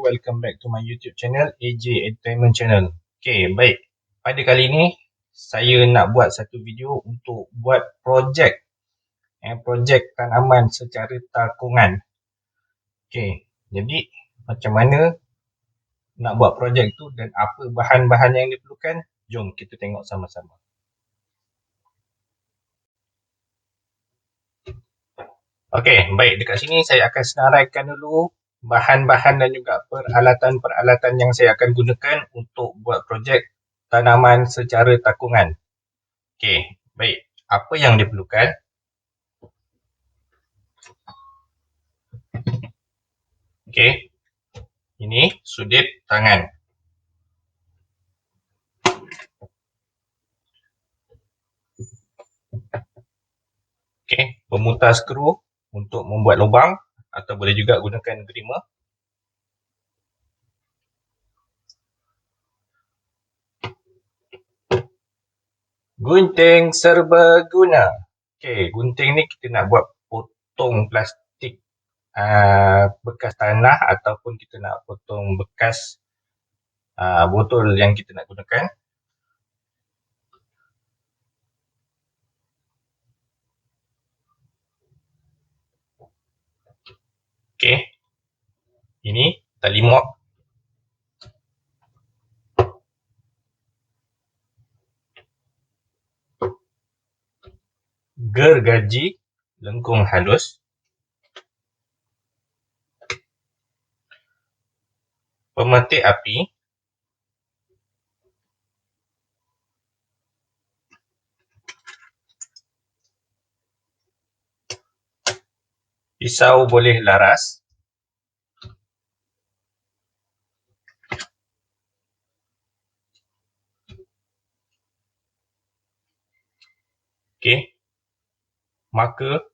welcome back to my YouTube channel, AJ Entertainment Channel. Okay, baik. Pada kali ini, saya nak buat satu video untuk buat projek tanaman secara takungan. Okay, jadi macam mana nak buat projek tu dan apa bahan-bahan yang diperlukan? Jom kita tengok sama-sama. Okey, baik. Dekat sini saya akan senaraikan dulu bahan-bahan dan juga peralatan-peralatan yang saya akan gunakan untuk buat projek tanaman secara takungan. Okey, baik. Apa yang diperlukan? Okey, ini sudut tangan. Okey, pemutar skru untuk membuat lubang atau boleh juga gunakan grima. Gunting serbaguna. Okey, gunting ni kita nak buat potong plastik bekas tanah ataupun kita nak potong bekas botol yang kita nak gunakan. Okey, ini tali mop. Gergaji lengkung halus. Pemetik api. Pisau boleh laras. Okey. Marker.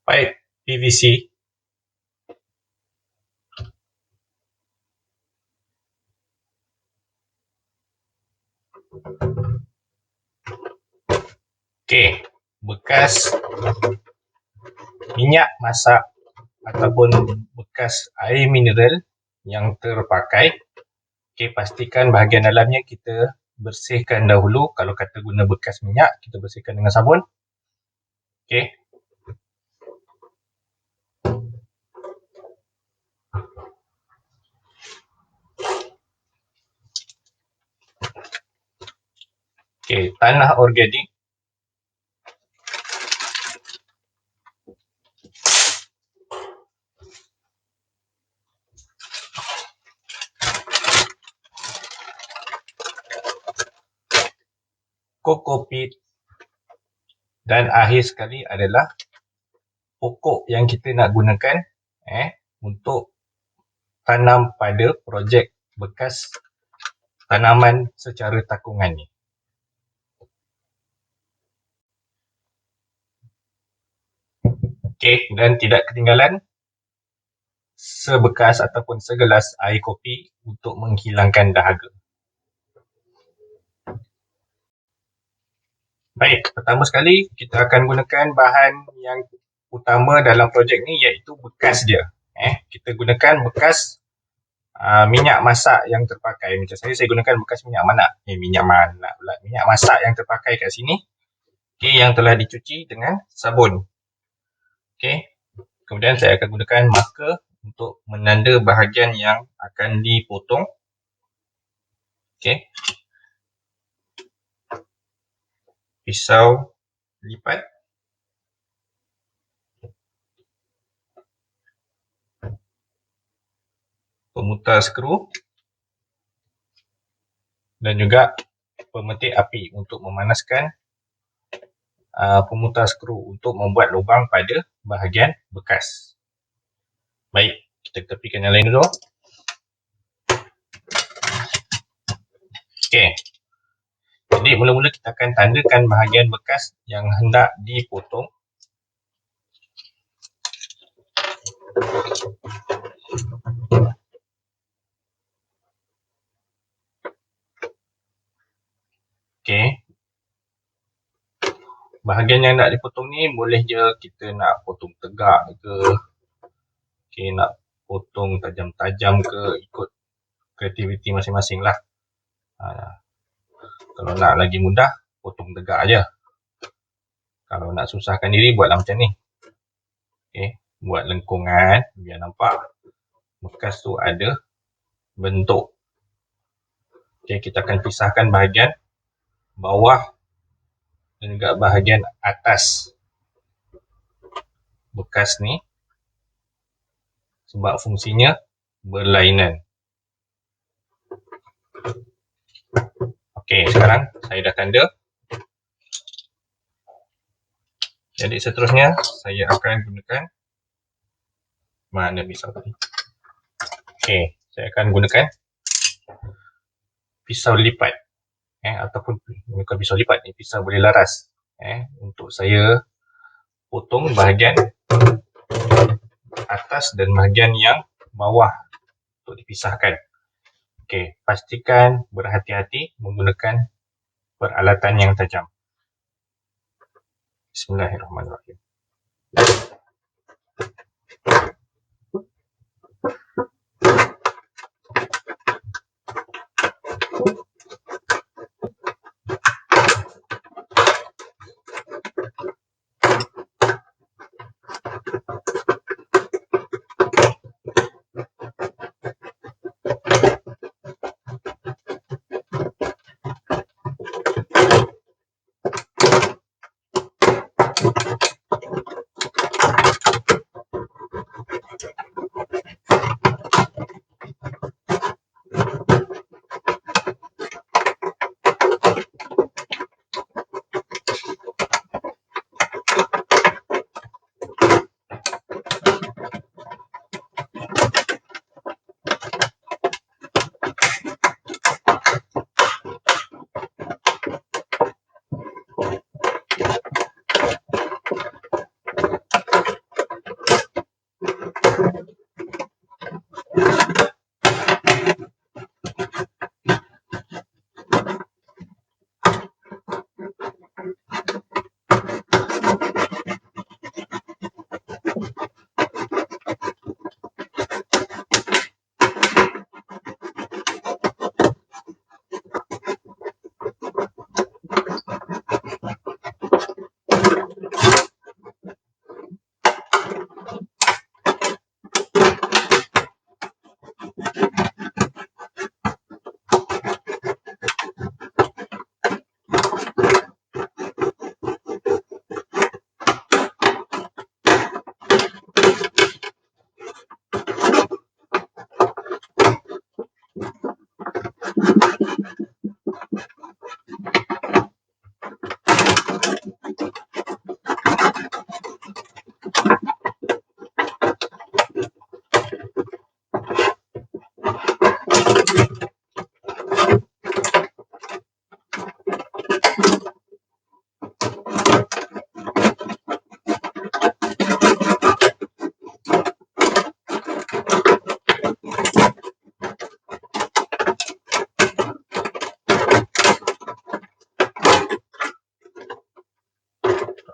Pipe PVC. Okey, bekas minyak masak ataupun bekas air mineral yang terpakai. Okey, pastikan bahagian dalamnya kita bersihkan dahulu. Kalau kata guna bekas minyak, kita bersihkan dengan sabun. Okey. Okey, tanah organik. Kokopit. Dan akhir sekali adalah pokok yang kita nak gunakan untuk tanam pada projek bekas tanaman secara takungan ni. Okey, dan tidak ketinggalan sebekas ataupun segelas air kopi untuk menghilangkan dahaga. Baik, pertama sekali kita akan gunakan bahan yang utama dalam projek ni iaitu bekas dia. Kita gunakan bekas minyak masak yang terpakai. Macam saya gunakan bekas minyak minyak masak yang terpakai kat sini. Okey, yang telah dicuci dengan sabun. Okey. Kemudian saya akan gunakan marker untuk menanda bahagian yang akan dipotong. Okey. Pisau lipat. Pemutar skru. Dan juga pemetik api untuk memanaskan pemutar skru untuk membuat lubang pada bahagian bekas. Baik, kita tepikan yang lain dulu. Okey. Jadi mula-mula kita akan tandakan bahagian bekas yang hendak dipotong. Okey. bahagian yang nak dipotong ni boleh je kita nak potong tegak ke, okay, nak potong tajam-tajam ke, ikut kreativiti masing-masing lah. Kalau nak lagi mudah, potong tegak je. Kalau nak susahkan diri, buatlah macam ni. Okay, buat lengkungan biar nampak bekas tu ada bentuk. Okay, kita akan pisahkan bahagian bawah dan juga bahagian atas bekas ni sebab fungsinya berlainan. Okey, sekarang saya dah tanda. Jadi seterusnya saya akan gunakan mana pisau tadi. Okey, saya akan gunakan pisau lipat. Ataupun bukan pisau lipat ni, pisau boleh laras. Untuk saya potong bahagian atas dan bahagian yang bawah untuk dipisahkan. Okey, pastikan berhati-hati menggunakan peralatan yang tajam. Bismillahirrahmanirrahim.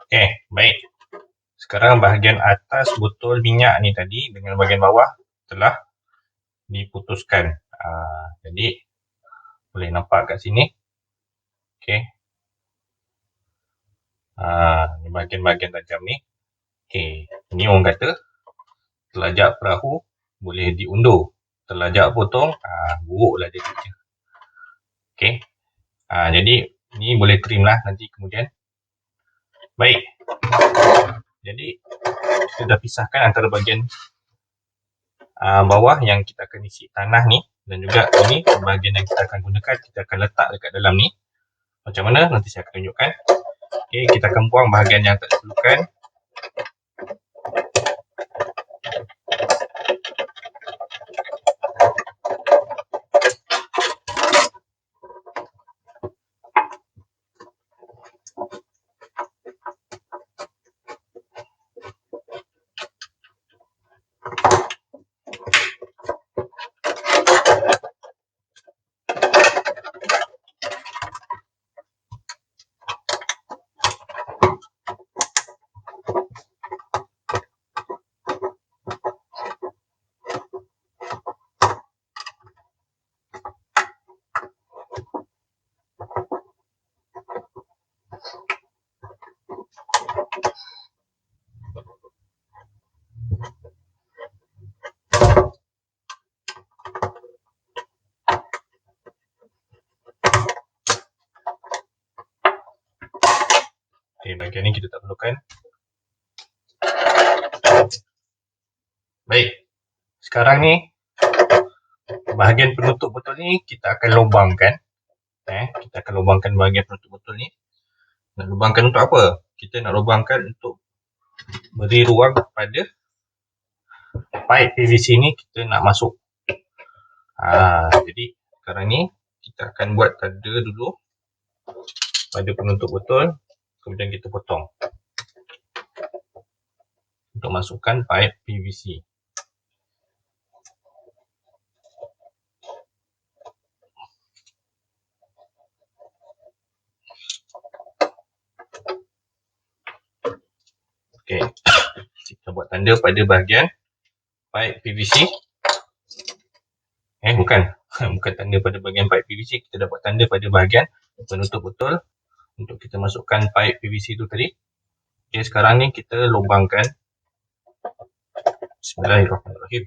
Okey, baik. Sekarang bahagian atas botol minyak ni tadi dengan bahagian bawah telah diputuskan. Jadi boleh nampak kat sini. Okey. Ni bahagian-bahagian tajam ni. Okey, ni orang kata telajak perahu boleh diundur. Telajak potong, buruklah dia kerja. Okey. Jadi ni boleh trim lah nanti kemudian. Baik. Jadi kita dah pisahkan antara bahagian bawah yang kita akan isi tanah ni dan juga ini bahagian yang kita akan gunakan, kita akan letak dekat dalam ni. Macam mana nanti saya akan tunjukkan. Okey, kita akan buang bahagian yang tak diperlukan. Okey, bahagian ni kita tak perlukan. Baik. Sekarang ni bahagian penutup botol ni kita akan lubangkan. Kita akan lubangkan bahagian penutup botol ni. Nak lubangkan untuk apa? Kita nak lubangkan untuk beri ruang pada pipe PVC ni kita nak masuk. Jadi sekarang ni kita akan buat tanda dulu pada penutup botol, kemudian kita potong untuk masukkan pipe PVC. Okey, kita buat tanda pada bahagian pipe PVC. Bukan tanda pada bahagian pipe PVC, kita dah buat tanda pada bahagian penutup botol untuk kita masukkan pipe PVC tu tadi. Okey, sekarang ni kita lubangkan. Bismillahirrahmanirrahim.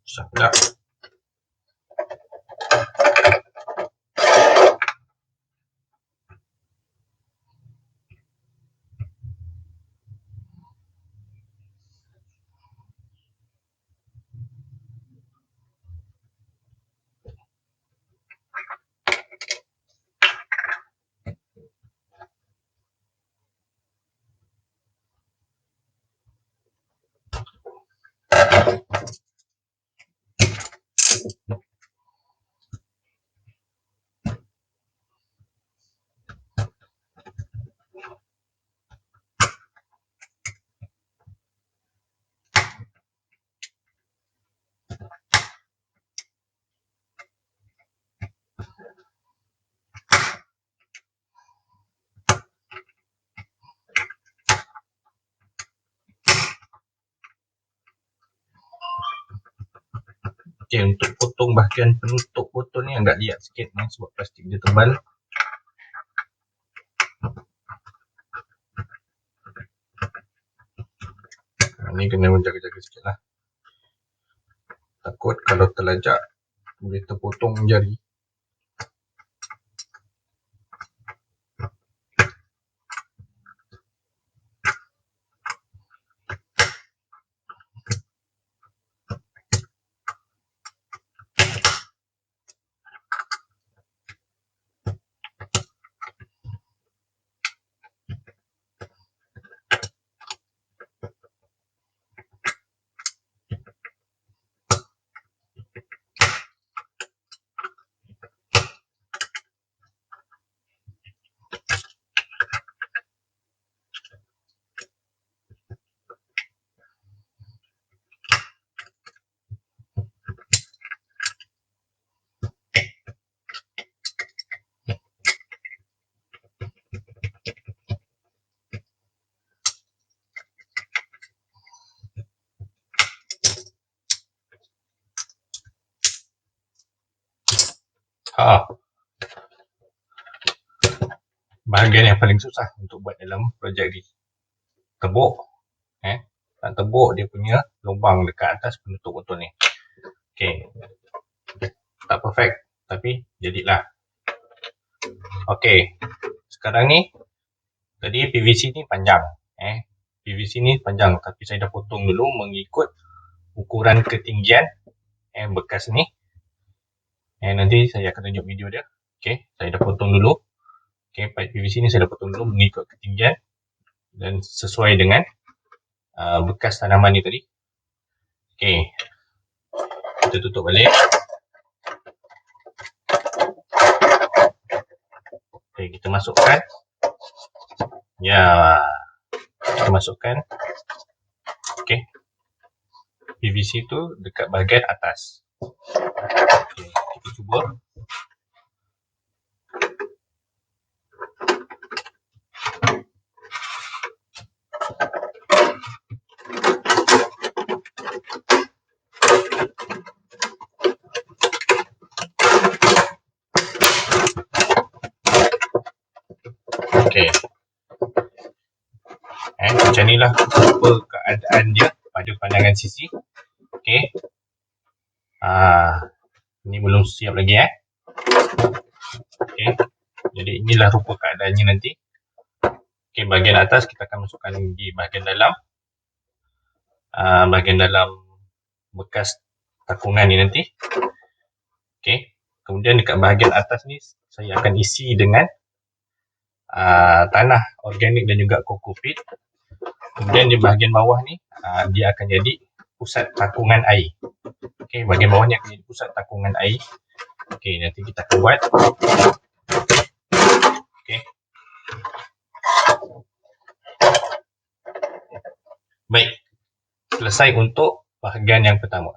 Susah pula. Okey, untuk potong bahagian penutup botol ni agak liat sikit sebab plastik dia tebal. Ni kena menjaga-jaga sikit lah. Takut kalau terlajak boleh terpotong jari. Bahagian yang paling susah untuk buat dalam projek ni. Tebuk. Nak tebuk dia punya lubang dekat atas penutup botol ni. Okey. Tak perfect tapi jadilah. Okey. Sekarang ni tadi PVC ni panjang. PVC ni panjang tapi saya dah potong dulu mengikut ukuran ketinggian bekas ni. Nanti saya akan tunjuk video dia. Okey, saya dah potong dulu. Okey, pipe PVC ni saya dah potong dulu mengikut ketinggian dan sesuai dengan bekas tanaman ni tadi. Okey, kita tutup balik. Okey, kita masukkan. Kita masukkan. Okey, PVC tu dekat bahagian atas. Okey, kita cuba. Okey. Macam inilah rupa keadaan dia pada pandangan sisi. Okey. Ini belum siap lagi Okey. Jadi inilah rupa keadaannya nanti. Okey, bahagian atas kita akan masukkan di bahagian dalam. Bahagian dalam bekas takungan ni nanti. Okey. Kemudian dekat bahagian atas ni saya akan isi dengan tanah organik dan juga kokopit. Kemudian di bahagian bawah ni dia akan jadi pusat takungan air. Okey, bahagian bawah ni akan jadi pusat takungan air. Okey, nanti kita akan buat. Okey. Baik. Selesai untuk bahagian yang pertama.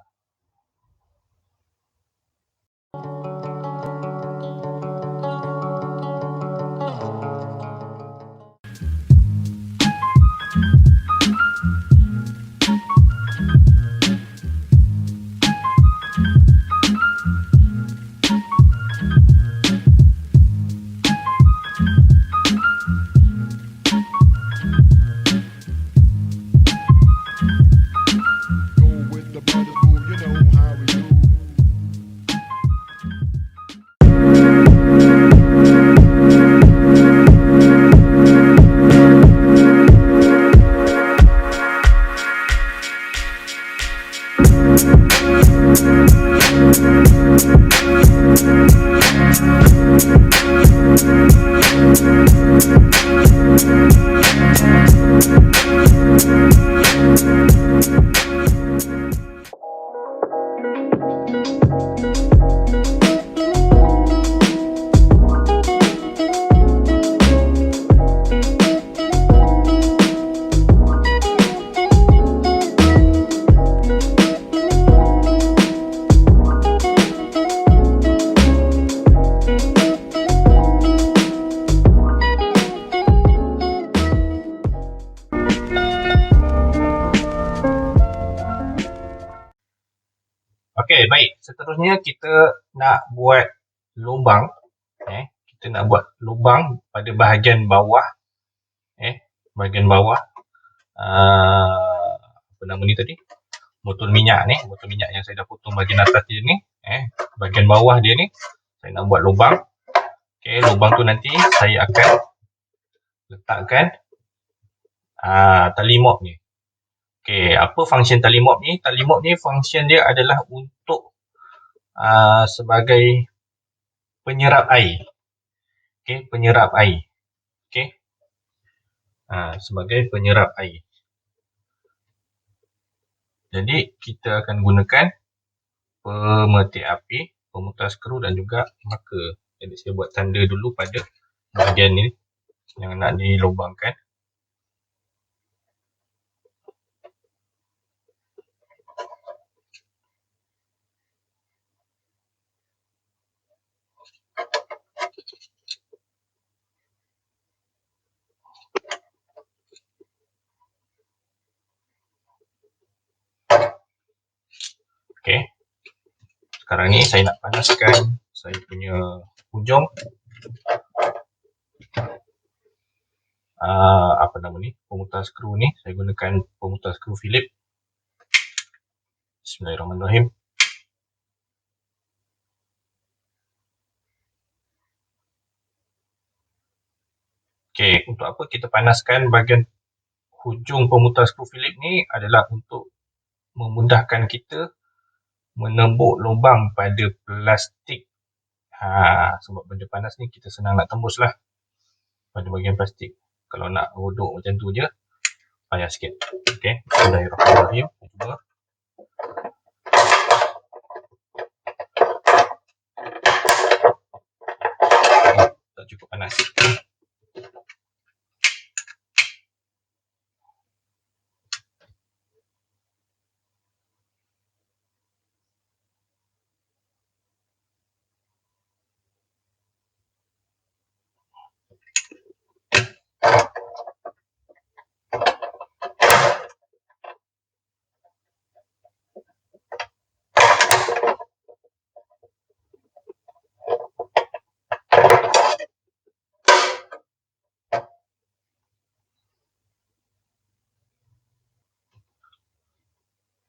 Okey, baik. Seterusnya kita nak buat lubang. Kita nak buat lubang pada bahagian bawah. Bahagian bawah. Apa nama ni tadi? Botol minyak ni. Botol minyak yang saya dah potong bahagian atas dia ni. Bahagian bawah dia ni. Saya nak buat lubang. Okey, lubang tu nanti saya akan letakkan tali mop ni. Okey, apa function tali mop ni? Tali mop ni function dia adalah untuk sebagai penyerap air. Okey, penyerap air. Okey. Sebagai penyerap air. Jadi kita akan gunakan pemetik api, pemutar skru dan juga marker. Jadi saya buat tanda dulu pada bahagian ni yang nak dilubangkan. Okey. Sekarang ni saya nak panaskan saya punya hujung apa nama ni, pemutar skru ni. Saya gunakan pemutar skru Phillips. Bismillahirrahmanirrahim. Okey, untuk apa kita panaskan bahagian hujung pemutar skru Phillips ni adalah untuk memudahkan kita menembuk lubang pada plastik. Sebab benda panas ni kita senang nak tembus lah pada bahagian plastik. Kalau nak rodok macam tu je, payah sikit. Okey, bismillahirrahmanirrahim. Cuba. Tak cukup panas.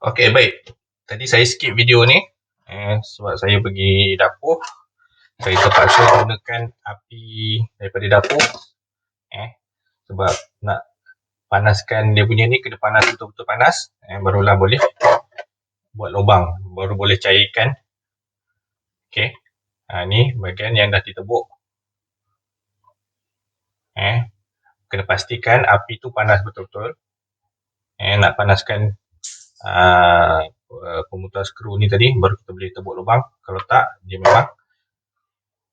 Okey, baik. Tadi saya skip video ni sebab saya pergi dapur. Saya terpaksa gunakan api daripada dapur sebab nak panaskan dia punya ni, kena panas betul-betul panas, barulah boleh buat lubang, baru boleh cairkan. Okey. Ni bahagian yang dah ditebuk. Kena pastikan api tu panas betul-betul. Nak panaskan pemutar skru ni tadi, baru kita boleh tebuk lubang. Kalau tak, dia memang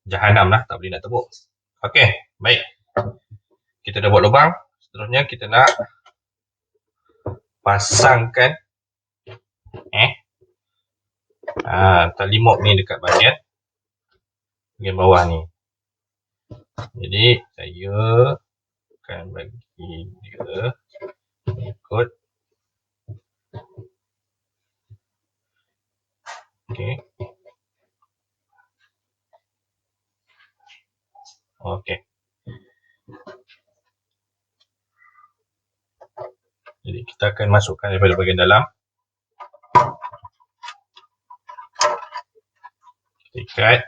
jahanam lah, tak boleh nak tebuk. Okey, baik. Kita dah buat lubang. Seterusnya kita nak pasangkan tali mop ni dekat bahagian bawah ni. Jadi saya akan bagi dia ikut. Okey. Okey. Jadi kita akan masukkan daripada bahagian dalam. Kita ikat.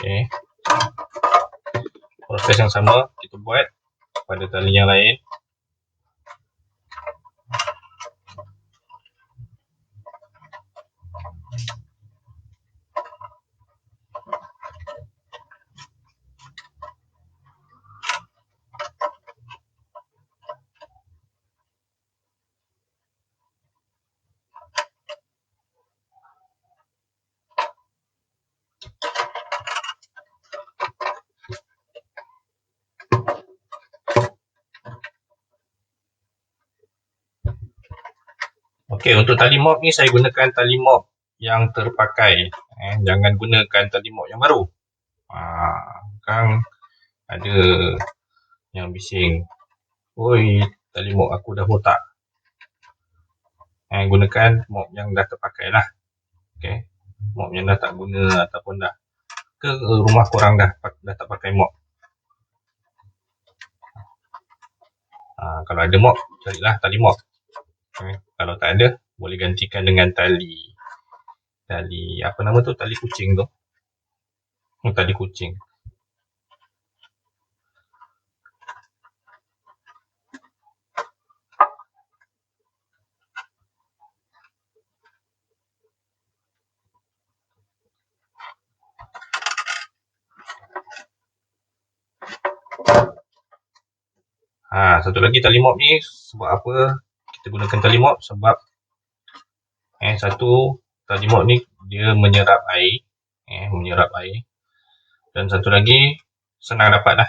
Okey. Proses yang sama kita buat pada tali yang lain. Okey, untuk tali mop ni saya gunakan tali mop yang terpakai. Jangan gunakan tali mop yang baru. Kan ada yang bising. Oi, tali mop aku dah botak. Gunakan mop yang dah terpakai lah. Okey, mop yang dah tak guna ataupun dah ke rumah korang dah tak pakai mop. Kalau ada mop, carilah tali mop. Kalau tak ada, boleh gantikan dengan tali apa nama tu, tali kucing tu. Tali kucing. Satu lagi tali mop ni sebab apa kita gunakan tali mop, sebab satu, tali mop ni dia menyerap air, dan satu lagi senang dapat lah.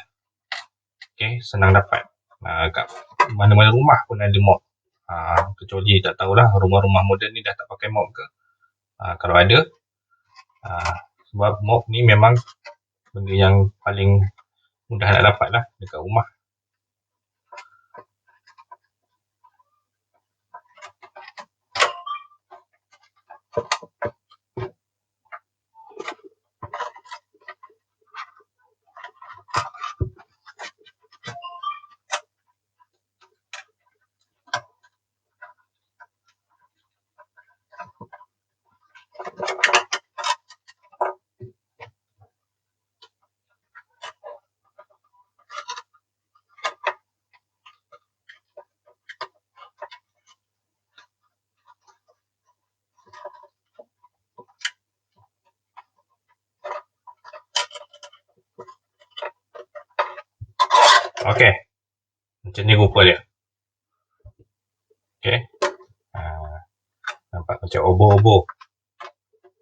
Okey, senang dapat. Kat mana-mana rumah pun ada mop. Kecuali tak tahulah rumah-rumah moden ni dah tak pakai mop ke. Kalau ada, sebab mop ni memang benda yang paling mudah nak dapat lah dekat rumah. Okey, macam ni rupa dia. Okey, nampak macam obor-obor.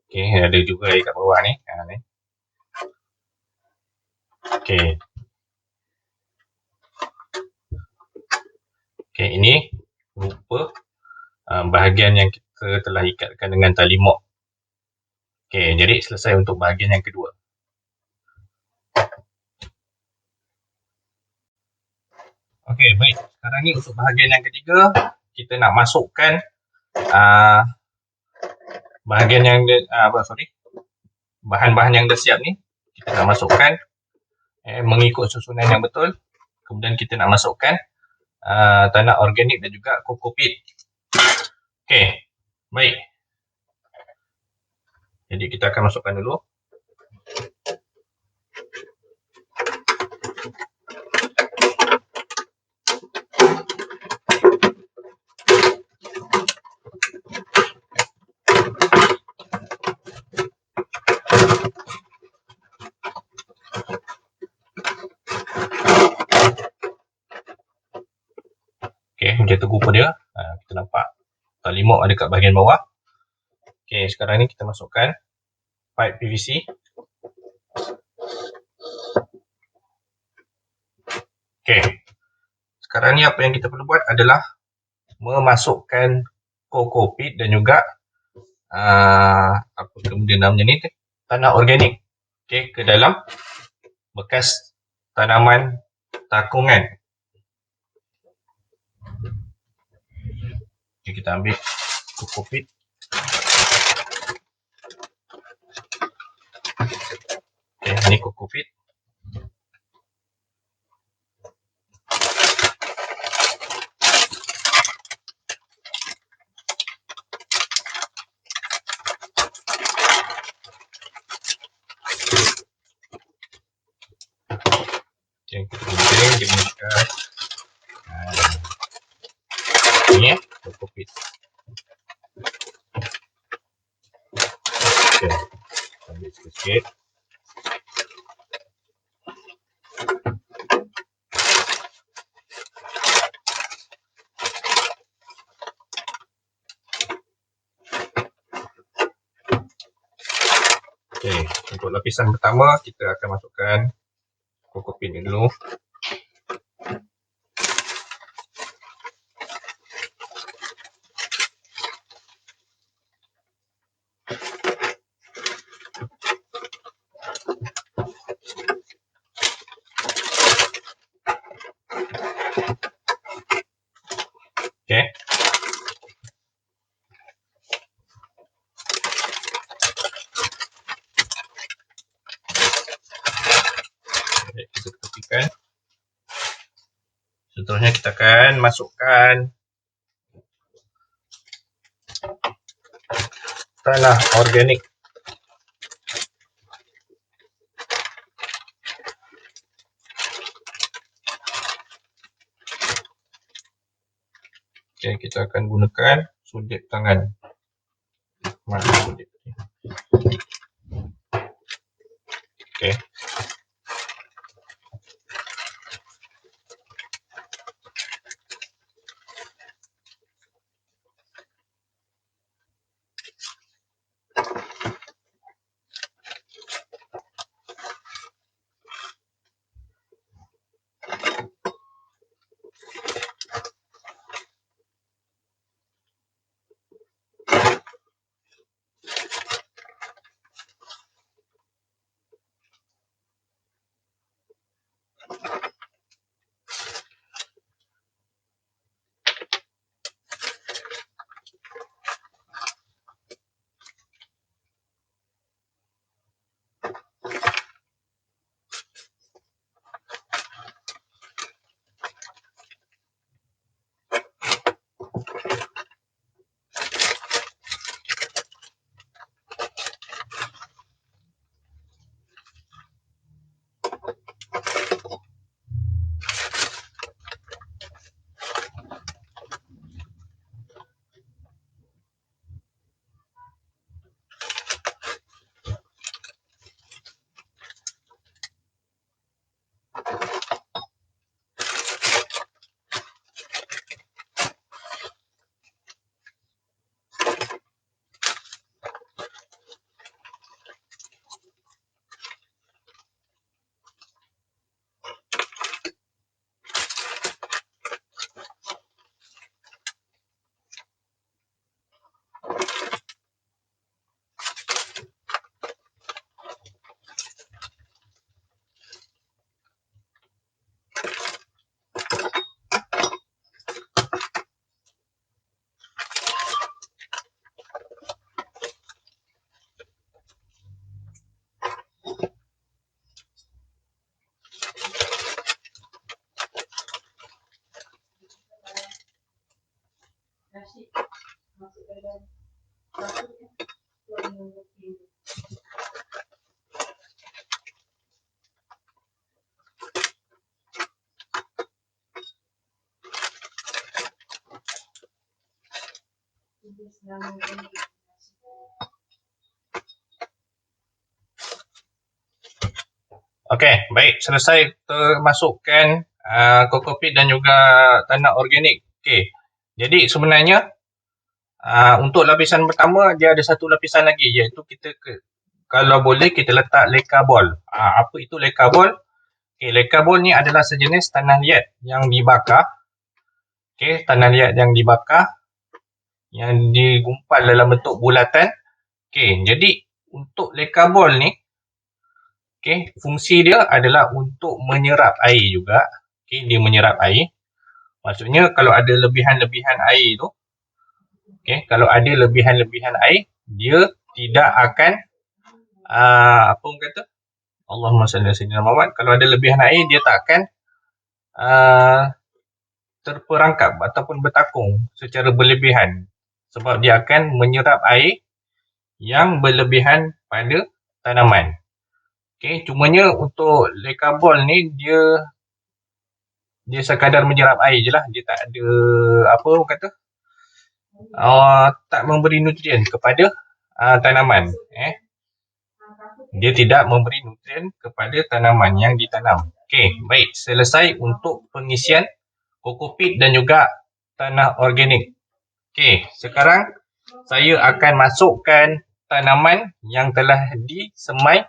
Okey, ada juga air kat bawah ni. Okey. Okey, ini rupa bahagian yang kita telah ikatkan dengan tali mop. Okey, jadi selesai untuk bahagian yang kedua. Okey, baik. Sekarang ni untuk bahagian yang ketiga, kita nak masukkan bahagian yang bahan-bahan yang dah siap ni kita nak masukkan mengikut susunan yang betul. Kemudian kita nak masukkan tanah organik dan juga kokopit. Okey, baik. Jadi kita akan masukkan dulu. Okey, macam tu rupa dia. Kita nampak talimuk ada kat bahagian bawah. Okey, sekarang ni kita masukkan pipe PVC. Okey. Sekarang ni apa yang kita perlu buat adalah memasukkan kokopit dan juga apa kemudian namanya ni, tanah organik, okey, ke dalam bekas tanaman takungan. Okay, kita ambil kokopit. Okay, ini kokopit. Yang penting dia menggunakan ini kokopit. Okay, ambil sikit-sikit. Okay, untuk lapisan pertama kita akan masukkan kokopit ni dulu. Okay. Kita tepikan. Seterusnya kita akan masukkan tanah organik. Okay, kita akan gunakan sudip tangan. Mana sudip ni? Okay. Okey, baik, selesai termasukkan kokopit dan juga tanah organik. Okey. Jadi sebenarnya untuk lapisan pertama dia ada satu lapisan lagi, iaitu kalau boleh kita letak leka bol. Apa itu leka bol? Okey, leka bol ni adalah sejenis tanah liat yang dibakar. Okey, tanah liat yang dibakar yang digumpal dalam bentuk bulatan. Okey, jadi untuk leka bol ni, okey, fungsi dia adalah untuk menyerap air juga. Okey, dia menyerap air. Maksudnya kalau ada lebihan-lebihan air tu, okey, kalau ada lebihan-lebihan air, dia tidak akan apa orang kata? Allahumma salli ala sayyidina Muhammad. Kalau ada lebihan air, dia tak akan terperangkap ataupun bertakung secara berlebihan. Sebab dia akan menyerap air yang berlebihan pada tanaman. Okey, cumanya untuk leka bol ni dia sekadar menyerap air je lah. Dia tak ada apa orang kata? Tak memberi nutrien kepada tanaman. Dia tidak memberi nutrien kepada tanaman yang ditanam. Okey, baik. Selesai untuk pengisian kokopit dan juga tanah organik. Okey, sekarang saya akan masukkan tanaman yang telah disemai,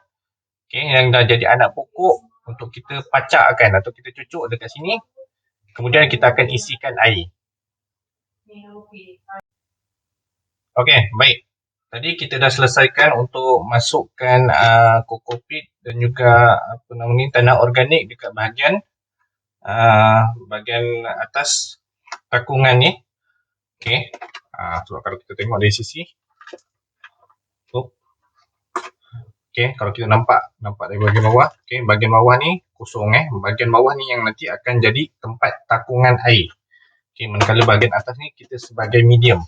okey, yang dah jadi anak pokok untuk kita pacakkan atau kita cucuk dekat sini. Kemudian kita akan isikan air. Okey, baik. Tadi kita dah selesaikan untuk masukkan kokopit dan juga tanah organik dekat bahagian atas takungan ni. Okey. Sebab kalau kita tengok dari sisi okey, kalau kita nampak dari bahagian bawah, okey, bahagian bawah ni kosong bahagian bawah ni yang nanti akan jadi tempat takungan air. Okey, manakala bahagian atas ni kita sebagai medium.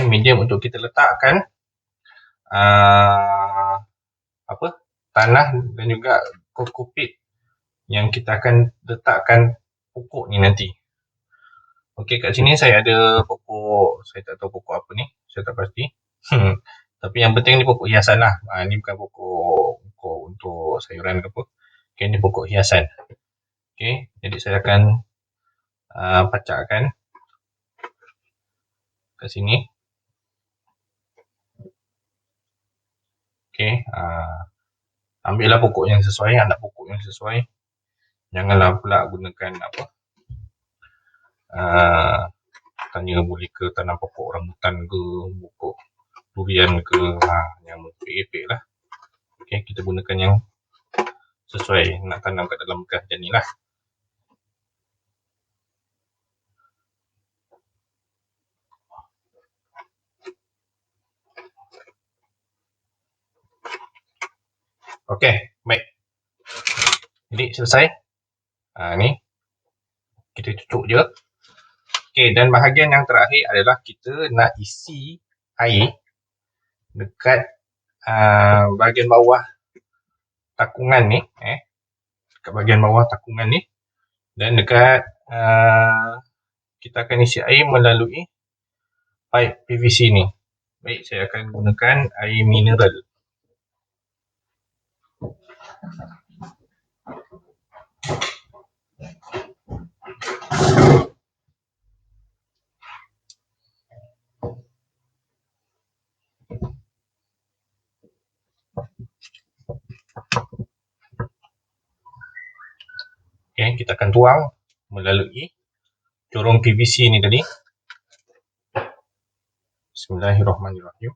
Medium untuk kita letakkan tanah dan juga kokopit yang kita akan letakkan pokok ni nanti. Okey, kat sini saya ada pokok, saya tak tahu pokok apa ni, saya tak pasti. Tapi yang penting ni pokok hiasan lah. Ni bukan pokok untuk sayuran ke apa. Okey, ni pokok hiasan. Okey, jadi saya akan pacakkan kat sini. Okey, ambillah pokok yang sesuai, anak pokok yang sesuai. Janganlah pula gunakan tanya boleh ke tanam pokok rambutan ke, pokok durian ke, yang epek-epek lah. Okey, kita gunakan yang sesuai nak tanam kat dalam bekas macam ni lah. Okey, baik. Jadi selesai. Ni kita cucuk je. Okey, dan bahagian yang terakhir adalah kita nak isi air dekat bahagian bawah takungan ni, dekat bahagian bawah takungan ni, dan dekat kita akan isi air melalui pipe PVC ni. Baik, saya akan gunakan air mineral. Okay, kita akan tuang melalui corong PVC ni tadi. Bismillahirrahmanirrahim.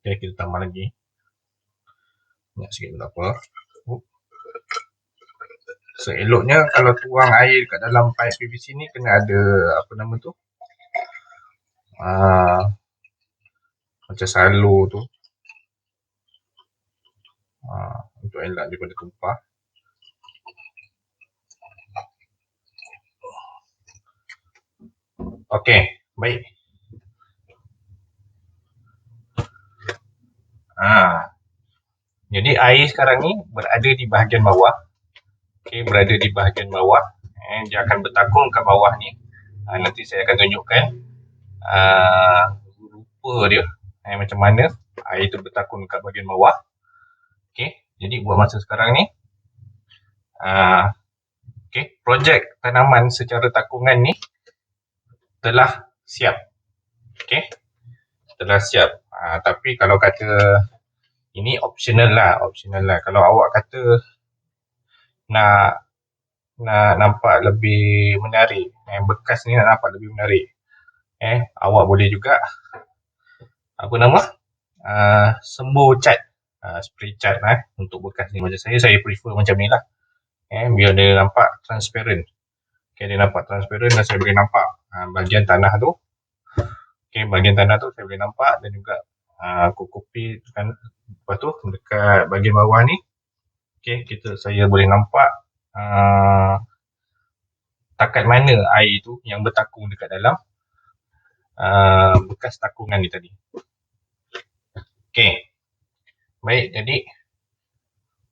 Okay, kita tambah lagi. Banyak sikit tak apa. Seeloknya kalau tuang air kat dalam pipe PVC ni kena ada apa nama tu? Macam salo tu. Untuk elak daripada tumpah. Okey, baik. Jadi air sekarang ni berada di bahagian bawah. Okey, berada di bahagian bawah. Dia akan bertakung kat bawah ni. Nanti saya akan tunjukkan rupa dia. Macam mana air tu bertakung kat bahagian bawah. Okey, jadi buat masa sekarang ni. Okey, projek tanaman secara takungan ni telah siap. Okey, telah siap. Tapi kalau kata ini optional lah. Kalau awak kata nak nampak lebih menarik, bekas ni nak nampak lebih menarik, awak boleh juga sembur cat, spray cat untuk bekas ni. Macam saya prefer macam ni lah, biar dia nampak transparent. Dia nampak transparent dan saya boleh nampak bahagian tanah tu. Bahagian tanah tu saya boleh nampak, dan juga kopi kan. Lepas tu dekat bahagian bawah ni, saya boleh nampak takat mana air tu yang bertakung dekat dalam bekas takungan ni tadi. Okey, baik, jadi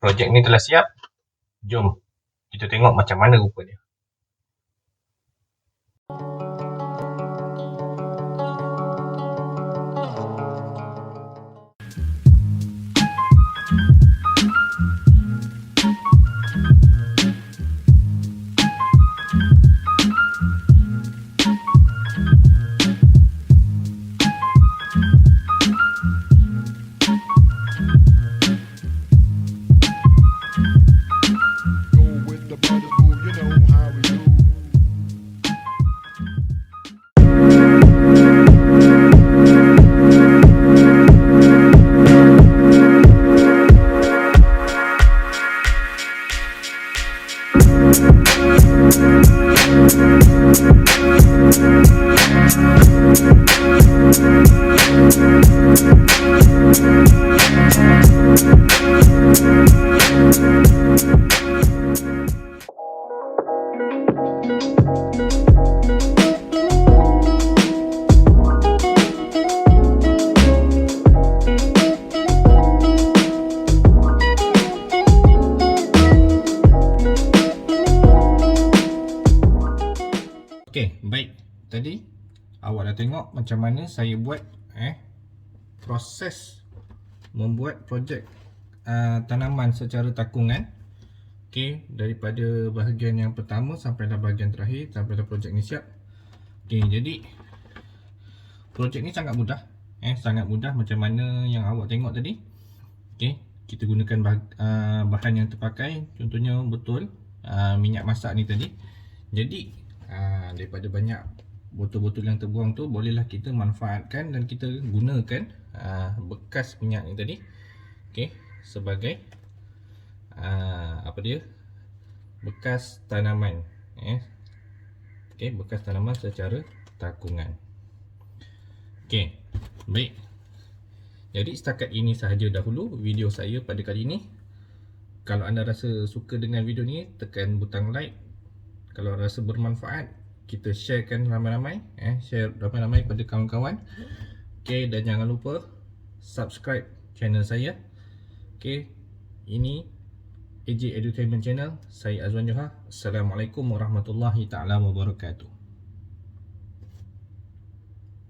projek ni telah siap. Jom kita tengok macam mana rupa dia. Okey, baik. Tadi awak dah tengok macam mana saya buat proses membuat projek tanaman secara takungan. Okey, daripada bahagian yang pertama sampailah bahagian terakhir, sampailah projek ni siap. Okey, jadi projek ni sangat mudah. Sangat mudah macam mana yang awak tengok tadi. Okey, kita gunakan bahan yang terpakai, contohnya betul minyak masak ni tadi. Jadi daripada banyak botol-botol yang terbuang tu, bolehlah kita manfaatkan dan kita gunakan bekas minyak ni tadi, sebagai bekas tanaman, bekas tanaman secara takungan. Okey, baik. Jadi setakat ini sahaja dahulu video saya pada kali ini. Kalau anda rasa suka dengan video ni, tekan butang like. Kalau rasa bermanfaat, kita sharekan ramai-ramai, share ramai-ramai pada kawan-kawan. Okey, dan jangan lupa subscribe channel saya. Okey, ini AJ Edutainment Channel. Saya Azwan Johar. Assalamualaikum warahmatullahi taala wabarakatuh.